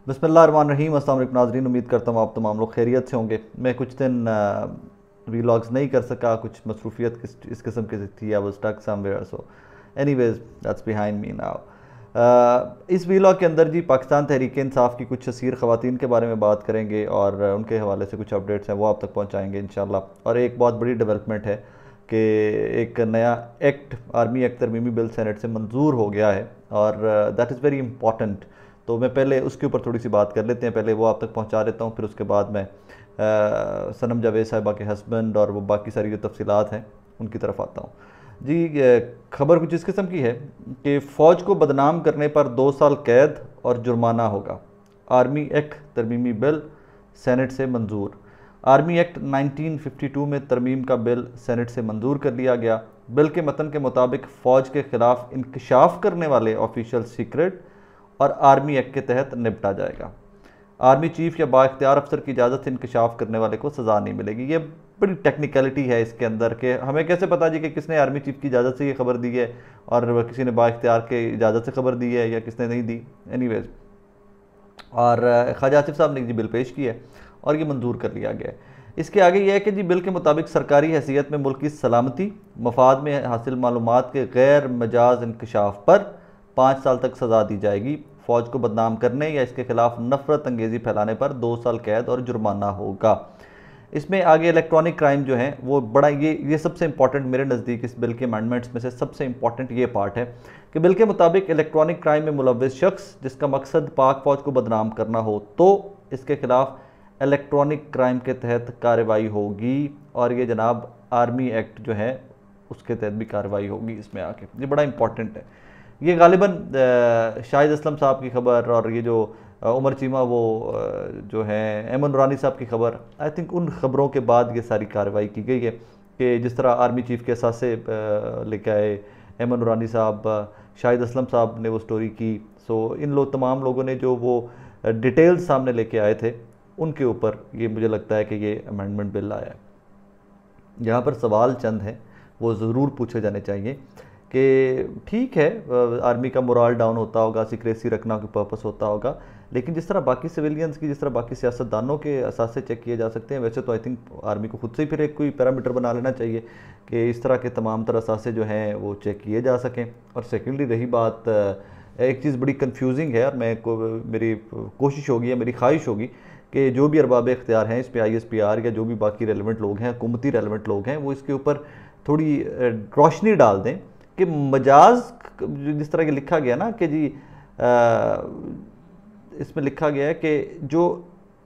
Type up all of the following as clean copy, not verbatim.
बिस्मिल्लाहिर्रहमानिर्रहीम। अस्सलाम वालेकुम नाज़रीन, उम्मीद करता हूँ आप तमाम लोग खैरियत से होंगे। मैं कुछ दिन वीलॉग्स नहीं कर सका, कुछ मसरूफियत इस किस्म की थी। I was stuck somewhere, so anyways that's behind me now. इस वीलॉग के अंदर जी पाकिस्तान तहरीक इंसाफ की कुछ असीर ख़वातीन के बारे में बात करेंगे और उनके हवाले से कुछ अपडेट्स हैं वो आप तक पहुँचाएँगे इंशाल्लाह। और एक बहुत बड़ी डेवलपमेंट है कि एक नया एक्ट, आर्मी एक्ट तरमीमी बिल सेनेट से मंजूर हो गया है और दैट इज़ वेरी इंपॉर्टेंट। तो मैं पहले उसके ऊपर थोड़ी सी बात कर लेते हैं, पहले वो आप तक पहुंचा देता हूं, फिर उसके बाद मैं सनम जावेद साहिबा के हस्बैंड और वो बाकी सारी जो तफसीलात हैं उनकी तरफ आता हूं जी। खबर कुछ इस किस्म की है कि फ़ौज को बदनाम करने पर 2 साल कैद और जुर्माना होगा। आर्मी एक्ट तरमीमी बिल सेनेट से मंजूर। आर्मी एक्ट 1952 में तरमीम का बिल सेनेट से मंजूर कर लिया गया। बिल के मतन के मुताबिक फ़ौज के ख़िलाफ़ इंकशाफ करने वाले ऑफिशियल सीक्रेट और आर्मी एक्ट के तहत निपटा जाएगा। आर्मी चीफ या बाइख्तियार अफसर की इजाज़त से इंकशाफ करने वाले को सज़ा नहीं मिलेगी। ये बड़ी टेक्निकलिटी है इसके अंदर के हमें कैसे पता जी कि किसने आर्मी चीफ की इजाज़त से ये खबर दी है और किसी ने बाइख्तियार के इजाज़त से खबर दी है या किसने नहीं दी। एनीवेज, और ख्वाजा आसिफ साहब ने जी बिल पेश किया है और ये मंजूर कर लिया गया है। इसके आगे यह है कि जी बिल के मुताबिक सरकारी हैसियत में मुल्क की सलामती मफाद में हासिल मालूमात के गैर मजाज इंकशाफ पर 5 साल तक सज़ा दी जाएगी। फ़ौज को बदनाम करने या इसके खिलाफ नफरत अंगेज़ी फैलाने पर 2 साल कैद और जुर्माना होगा। इसमें आगे इलेक्ट्रॉनिक क्राइम जो है वो बड़ा ये सबसे इंपॉर्टेंट मेरे नज़दीक इस बिल के अमेंडमेंट्स में से सबसे इंपॉर्टेंट ये पार्ट है कि बिल के मुताबिक इलेक्ट्रॉनिक क्राइम में मुलव्विस शख्स जिसका मकसद पाक फ़ौज को बदनाम करना हो तो इसके खिलाफ इलेक्ट्रॉनिक क्राइम के तहत कार्रवाई होगी और ये जनाब आर्मी एक्ट जो है उसके तहत भी कार्रवाई होगी इसमें आके। ये बड़ा इंपॉर्टेंट है। ये गालिबन शाहिद असलम साहब की खबर और ये जो उमर चीमा वो जो है एमन नूरानी साहब की खबर, आई थिंक उन खबरों के बाद ये सारी कार्रवाई की गई है कि जिस तरह आर्मी चीफ के असासे लेके आए एमन नूरानी साहब, शाहिद असलम साहब ने वो स्टोरी की। सो इन तमाम लोगों ने जो वो डिटेल्स सामने लेके आए थे उनके ऊपर ये मुझे लगता है कि ये अमेंडमेंट बिल आया है। यहाँ पर सवाल चंद हैं वो ज़रूर पूछे जाने चाहिए कि ठीक है आर्मी का मोराल डाउन होता होगा, सीक्रेसी रखना कोई पर्पस होता होगा, लेकिन जिस तरह बाकी सिविलियंस की, जिस तरह बाकी सियासतदानों के असासे चेक किए जा सकते हैं, वैसे तो आई थिंक आर्मी को खुद से ही फिर एक कोई पैरामीटर बना लेना चाहिए कि इस तरह के तमाम तरह असासे जो हैं वो चेक किए जा सकें। और सेकेंडली रही बात, एक चीज़ बड़ी कन्फ्यूजिंग है और मेरी कोशिश होगी या मेरी ख्वाहिश होगी कि जो भी अरबाब इख्तियार हैं इस पर ISPR या जो भी बाकी रेलिवेंट लोग हैं, हुकूमती रेलिवेंट लोग हैं, वो इसके ऊपर थोड़ी रोशनी डाल दें कि मजाज जिस तरह के लिखा गया ना कि जी इसमें लिखा गया है कि जो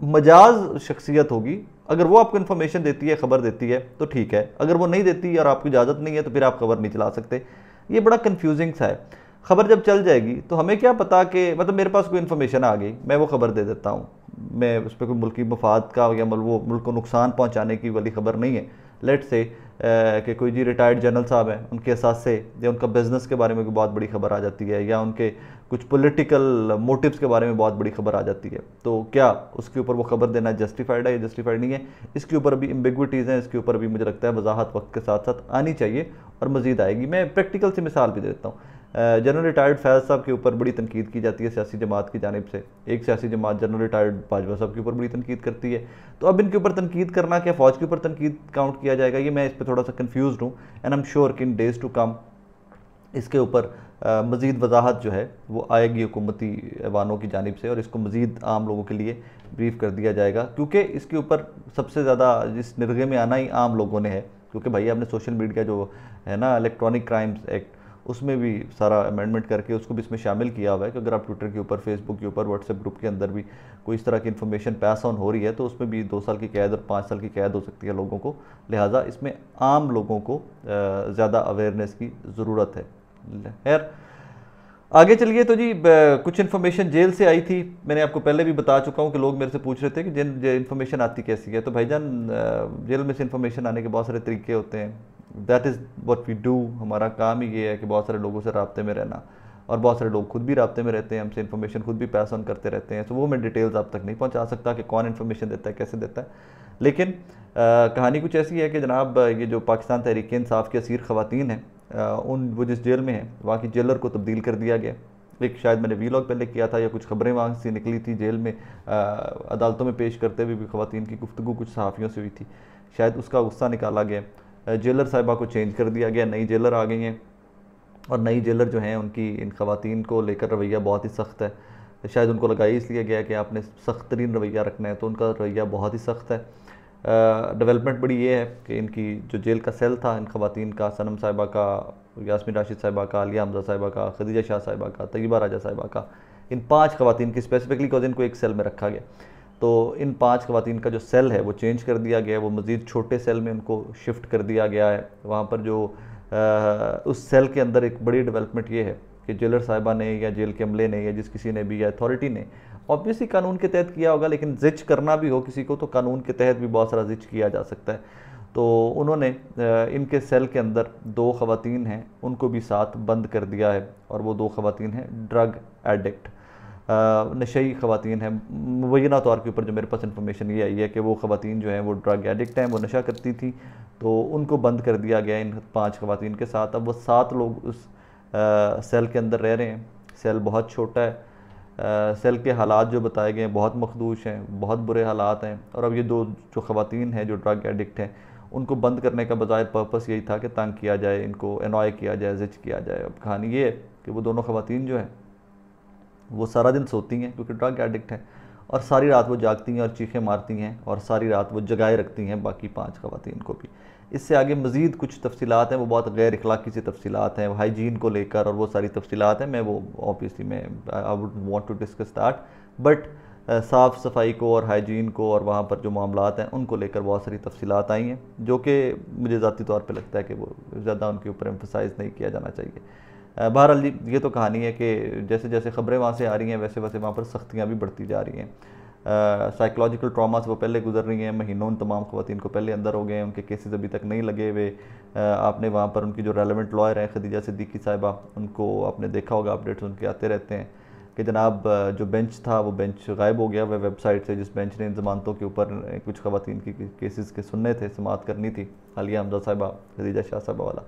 मजाज शख्सियत होगी अगर वो आपको इन्फॉर्मेशन देती है, खबर देती है तो ठीक है, अगर वो नहीं देती और आपको इजाज़त नहीं है तो फिर आप खबर नहीं चला सकते। ये बड़ा कन्फ्यूजिंग सा है। खबर जब चल जाएगी तो हमें क्या पता कि मतलब मेरे पास कोई इन्फॉर्मेशन आ गई, मैं वो खबर दे देता हूँ, मैं उस पर कोई मुल्की मफाद का या वो मुल्क को नुकसान पहुँचाने की वाली खबर नहीं है। लेट से कि कोई जी रिटायर्ड जनरल साहब हैं, उनके एहसास से या उनका बिज़नेस के बारे में कोई बहुत बड़ी खबर आ जाती है या उनके कुछ पॉलिटिकल मोटिव्स के बारे में बहुत बड़ी खबर आ जाती है, तो क्या उसके ऊपर वो खबर देना जस्टिफाइड है या जस्टिफाइड नहीं है? इसके ऊपर अभी एम्बिग्विटीज़ हैं, इसके ऊपर अभी मुझे लगता है वजाहत वक्त के साथ साथ आनी चाहिए और मज़ीद आएगी। मैं प्रैक्टिकल से मिसाल भी देता हूँ। जनरल रिटायर्ड फैज़ साहब के ऊपर बड़ी तनकीद की जाती है सियासी जमात की जानिब से। एक सियासी जमात जनरल रिटायर्ड बाजवा साहब के ऊपर बड़ी तनकीद करती है। तो अब इनके ऊपर तनकीद करना क्या फ़ौज के ऊपर तनकीद काउंट किया जाएगा? ये मैं इस पर थोड़ा सा कन्फ्यूज़ हूँ एंड आई एम श्योर कि इन डेज़ टू कम इसके ऊपर मज़ीद वजाहत जो है वो आएगी हुकूमती ऐवानों की जानिब से और इसको मज़ीद आम लोगों के लिए ब्रीफ कर दिया जाएगा, क्योंकि इसके ऊपर सबसे ज़्यादा जिस निर्गे में आना ही आम लोगों ने है। क्योंकि भाई आपने सोशल मीडिया जो है ना इलेक्ट्रॉनिक क्राइम्स एक्ट, उसमें भी सारा अमेंडमेंट करके उसको भी इसमें शामिल किया हुआ है कि अगर आप ट्विटर के ऊपर, फेसबुक के ऊपर, व्हाट्सएप ग्रुप के अंदर भी कोई इस तरह की इन्फॉर्मेशन पास ऑन हो रही है तो उसमें भी 2 साल की कैद और 5 साल की कैद हो सकती है लोगों को। लिहाजा इसमें आम लोगों को ज़्यादा अवेयरनेस की ज़रूरत है। खैर आगे चलिए। तो जी कुछ इन्फॉर्मेशन जेल से आई थी, मैंने आपको पहले भी बता चुका हूँ कि लोग मेरे से पूछ रहे थे कि इन्फॉर्मेशन आती कैसी है। तो भाईजान जेल में से इन्फॉर्मेशन आने के बहुत सारे तरीके होते हैं। That is what we do. हमारा काम ही ये है कि बहुत सारे लोगों से राब्ते में रहना और बहुत सारे लोग खुद भी राब्ते में रहते हैं, हमसे इन्फॉर्मेशन खुद भी पास ऑन करते रहते हैं। तो वो मैं डिटेल्स आप तक नहीं पहुँचा सकता कि कौन इन्फॉर्मेशन देता है, कैसे देता है, लेकिन कहानी कुछ ऐसी है कि जनाब ये जो पाकिस्तान तहरीक इंसाफ की असीर ख़वातीन हैं उन वो जिस जेल में हैं वहाँ की जेलर को तब्दील कर दिया गया एक शायद मैंने वीलॉग पहले किया था या कुछ खबरें वहाँ से निकली थी, जेल में अदालतों में पेश करते हुए भी ख़वातीन की गुफ्तगू कुछ सहाफ़ियों से हुई थी, शायद उसका गुस्सा निकाला गया। जेलर साहिबा को चेंज कर दिया गया, नई जेलर आ गई हैं और नई जेलर जो हैं उनकी इन ख़वातीन को लेकर रवैया बहुत ही सख्त है। शायद उनको लगाई इसलिए गया कि आपने सख्त तरीन रवैया रखना है, तो उनका रवैया बहुत ही सख्त है। डेवलपमेंट बड़ी ये है कि इनकी जो जेल का सेल था इन ख़वातीन का, सनम साहिबा का, यास्मीन राशिद साहिबा का, आलिया हमजा साहिबा का, खदीजा शाह साहिबा का, तैयबा राजा साहिबा का, इन 5 ख़वातीन की स्पेसिफिकली कॉज इनको एक सेल में रखा गया, तो इन 5 ख़वातीन का जो सेल है वो चेंज कर दिया गया है, वो मज़ीद छोटे सेल में उनको शिफ्ट कर दिया गया है। वहाँ पर जो उस सेल के अंदर एक बड़ी डेवलपमेंट ये है कि जेलर साहिबा ने या जेल के अमले ने या जिस किसी ने भी या अथॉरिटी ने ऑब्वियसली कानून के तहत किया होगा, लेकिन जिच करना भी हो किसी को तो कानून के तहत भी बहुत सारा जिच किया जा सकता है। तो उन्होंने इनके सेल के अंदर 2 ख़वातीन हैं उनको भी साथ बंद कर दिया है, और वो 2 ख़वातीन हैं ड्रग एडिक्ट, नशई ख़वातीन हैं। मुबैना तौर के ऊपर जो मेरे पास इन्फॉर्मेशन ये आई है कि वो ख़वातीन जो हैं वो ड्रग एडिक्ट हैं, वो नशा करती थी, तो उनको बंद कर दिया गया इन 5 ख़वातीन के साथ। अब वो 7 लोग उस सेल के अंदर रह रहे हैं। सेल बहुत छोटा है, सेल के हालात जो बताए गए हैं बहुत मखदूश हैं, बहुत बुरे हालात हैं। और अब ये 2 जो ख़वातीन हैं जो ड्रग एडिक्ट हैं उनको बंद करने का बजाय पर्पस यही था कि तंग किया जाए, इनको एनॉय किया जाए, जिच किया जाए। अब कहानी ये है कि वो दोनों ख़वातीन जो हैं वो सारा दिन सोती हैं क्योंकि ड्रग एडिक्ट हैं, और सारी रात वो जागती हैं और चीखें मारती हैं, और सारी रात वो जगाए रखती हैं बाकी 5 ख़वातीन को भी। इससे आगे मज़ीद कुछ तफसीलात हैं, वो बहुत गैर अखलाकी सी तफसीलात हैं, हाइजीन को लेकर और वो सारी तफसीलात हैं। मैं वो ऑब्वियसली मैं I would want to discuss that, but साफ़ सफाई को और हाइजीन को और वहाँ पर जो मामलात हैं उनको लेकर बहुत सारी तफसीलात आई हैं, जो कि मुझे ज़ाती तौर पर लगता है कि वो ज़्यादा उनके ऊपर एम्फसाइज़ नहीं किया जाना चाहिए। बहरहाल जी ये तो कहानी है कि जैसे जैसे ख़बरें वहाँ से आ रही हैं वैसे वैसे वहाँ पर सख्तियाँ भी बढ़ती जा रही हैं। साइकोलॉजिकल ट्रामा से वो पहले गुजर रही हैं, महीनों उन तमाम ख़वातीन को पहले अंदर हो गए हैं, उनके केसेस अभी तक नहीं लगे हुए। आपने वहाँ पर उनकी जो रेलेवेंट लॉयर हैं खदीजा सिद्दीकी साहिबा, उनको आपने देखा होगा, अपडेट्स उनके आते रहते हैं कि जनाब जो बेंच था वो बेंच गायब हो गया वह वेबसाइट से, जिस बेंच ने इन ज़मानतों के ऊपर कुछ ख़वातीन की केसेस के सुनने थे, समाअत करनी थी, आलिया हमजा साहिबा, खदीजा शाह साहिबा वाला,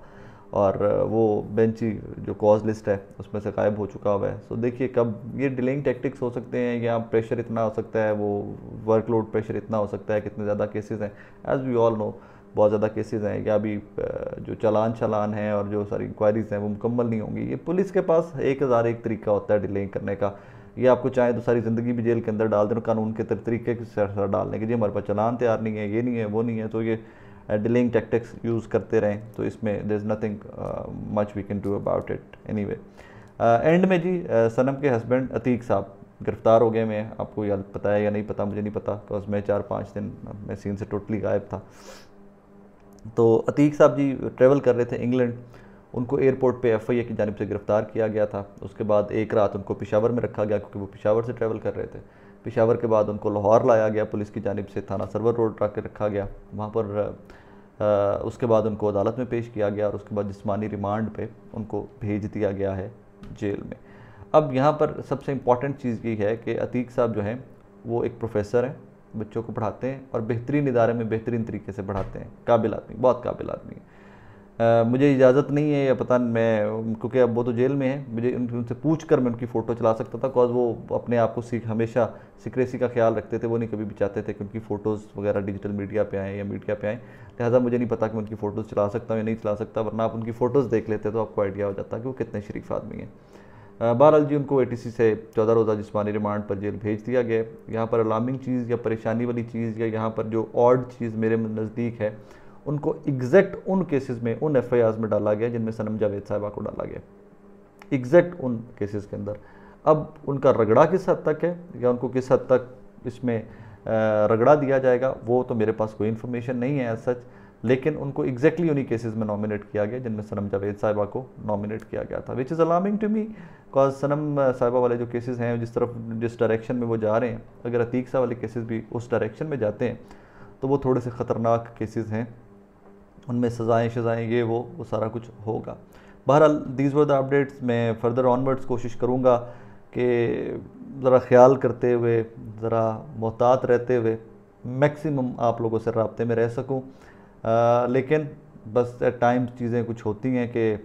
और वो बेंच ही जो कॉज लिस्ट है उसमें से गायब हो चुका हुआ है। सो देखिए कब ये डिलेइंग टैक्टिक्स हो सकते हैं, या प्रेशर इतना हो सकता है, वो वर्कलोड प्रेशर इतना हो सकता है, कितने ज़्यादा केसेस हैं, एज़ वी ऑल नो बहुत ज़्यादा केसेस हैं, या अभी जो चालान हैं और जो सारी इंक्वायरीज़ हैं वो मुकम्मल नहीं होंगी। ये पुलिस के पास 1001 तरीका होता है डिलेइंग करने का। ये आपको चाहे तो सारी ज़िंदगी भी जेल के अंदर डाल देना कानून के तरीके से डालने के, जी हमारे पास चालान तैयार नहीं है, ये नहीं है, वो नहीं है, तो ये डिलेइंग टैक्टिक्स यूज़ करते रहें, तो इसमें there is nothing much we can do about it anyway. End में जी सनम के हस्बैंड अतीक साहब गिरफ़्तार हो गए। मैं आपको याद पता है या नहीं पता, मुझे नहीं पता, बिकॉज मैं 4-5 दिन मैं सीन से टोटली गायब था। तो अतीक साहब जी ट्रैवल कर रहे थे इंग्लैंड, उनको एयरपोर्ट पे FIA की जानिब से गिरफ़्तार किया गया था। उसके बाद एक रात उनको पेशावर में रखा गया क्योंकि वो पेशावर से ट्रैवल कर रहे थे। पेशावर के बाद उनको लाहौर लाया गया पुलिस की जानिब से, थाना सरवर रोड ला के रखा गया वहाँ पर। उसके बाद उनको अदालत में पेश किया गया और उसके बाद जिस्मानी रिमांड पे उनको भेज दिया गया है जेल में। अब यहाँ पर सबसे इम्पॉर्टेंट चीज़ ये है कि अतीक साहब जो हैं वो एक प्रोफेसर हैं, बच्चों को पढ़ाते हैं और बेहतरीन इदारे में बेहतरीन तरीके से पढ़ाते हैं, काबिल आदमी, बहुत काबिल आदमी है। मुझे इजाज़त नहीं है या पता मैं, क्योंकि अब वो तो जेल में है, मुझे उनसे पूछ कर मैं उनकी फ़ोटो चला सकता था, बिकॉज वो अपने आप को हमेशा सिक्रेसी का ख्याल रखते थे, वो नहीं कभी भी चाहते थे कि उनकी फ़ोटोज़ वगैरह डिजिटल मीडिया पे आएँ या मीडिया पे आएँ। लिहाजा मुझे नहीं पता कि मैं उनकी फ़ोटोज़ चला सकता हूँ या नहीं चला सकता, वरना आप उनकी फ़ोटोज़ देख लेते तो आपको आइडिया हो जाता कि वो कितने शरीफ आदमी हैं। बहरहाल जी उनको ATC से 14 रोज़ा जिस्मानी रिमांड पर जेल भेज दिया गया। यहाँ पर अलार्मिंग चीज़ या परेशानी वाली चीज़ या यहाँ पर जो ऑड चीज़ मेरे नज़दीक है, उनको एग्जैक्ट उन केसेस में, उन FIRs में डाला गया जिनमें सनम जावेद साहिबा को डाला गया, एग्जैक्ट उन केसेस के अंदर। अब उनका रगड़ा किस हद तक है या उनको किस हद तक इसमें रगड़ा दिया जाएगा वो तो मेरे पास कोई इन्फॉर्मेशन नहीं है एज सच, लेकिन उनको एग्जैक्टली उन्हीं केसेस में नॉमिनेट किया गया जिनमें सनम जावेद साहिबा को नॉमिनेट किया गया था, which is alarming to me, because Sanam Sahiba वाले जो केसेस हैं जिस डायरेक्शन में वो जा रहे हैं, अगर अतीक साहब वाले केसेस भी उस डायरेक्शन में जाते हैं तो वो थोड़े से ख़तरनाक केसेस हैं, उनमें सज़ाएँ ये वो सारा कुछ होगा। बहरहाल दीज वर द अपडेट्स। मैं फ़र्दर ऑनवर्ड्स कोशिश करूँगा कि ज़रा ख्याल करते हुए, ज़रा मोहतात रहते हुए मैक्सिमम आप लोगों से राब्ते में रह सकूँ, लेकिन बस एट टाइम्स चीज़ें कुछ होती हैं कि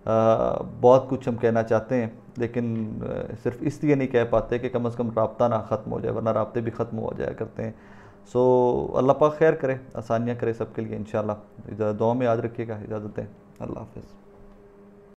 बहुत कुछ हम कहना चाहते हैं लेकिन सिर्फ इसलिए नहीं कह पाते कि कम से कम रब्ता ना ख़त्म हो जाए, वरना रब्ते भी ख़त्म हो जाया करते हैं। सो अल्लाह पाक खैर करे, आसानियाँ करे सबके लिए इंशाल्लाह। दुआ में याद रखिएगा। इजाज़त दें, अल्लाह हाफ़िज़।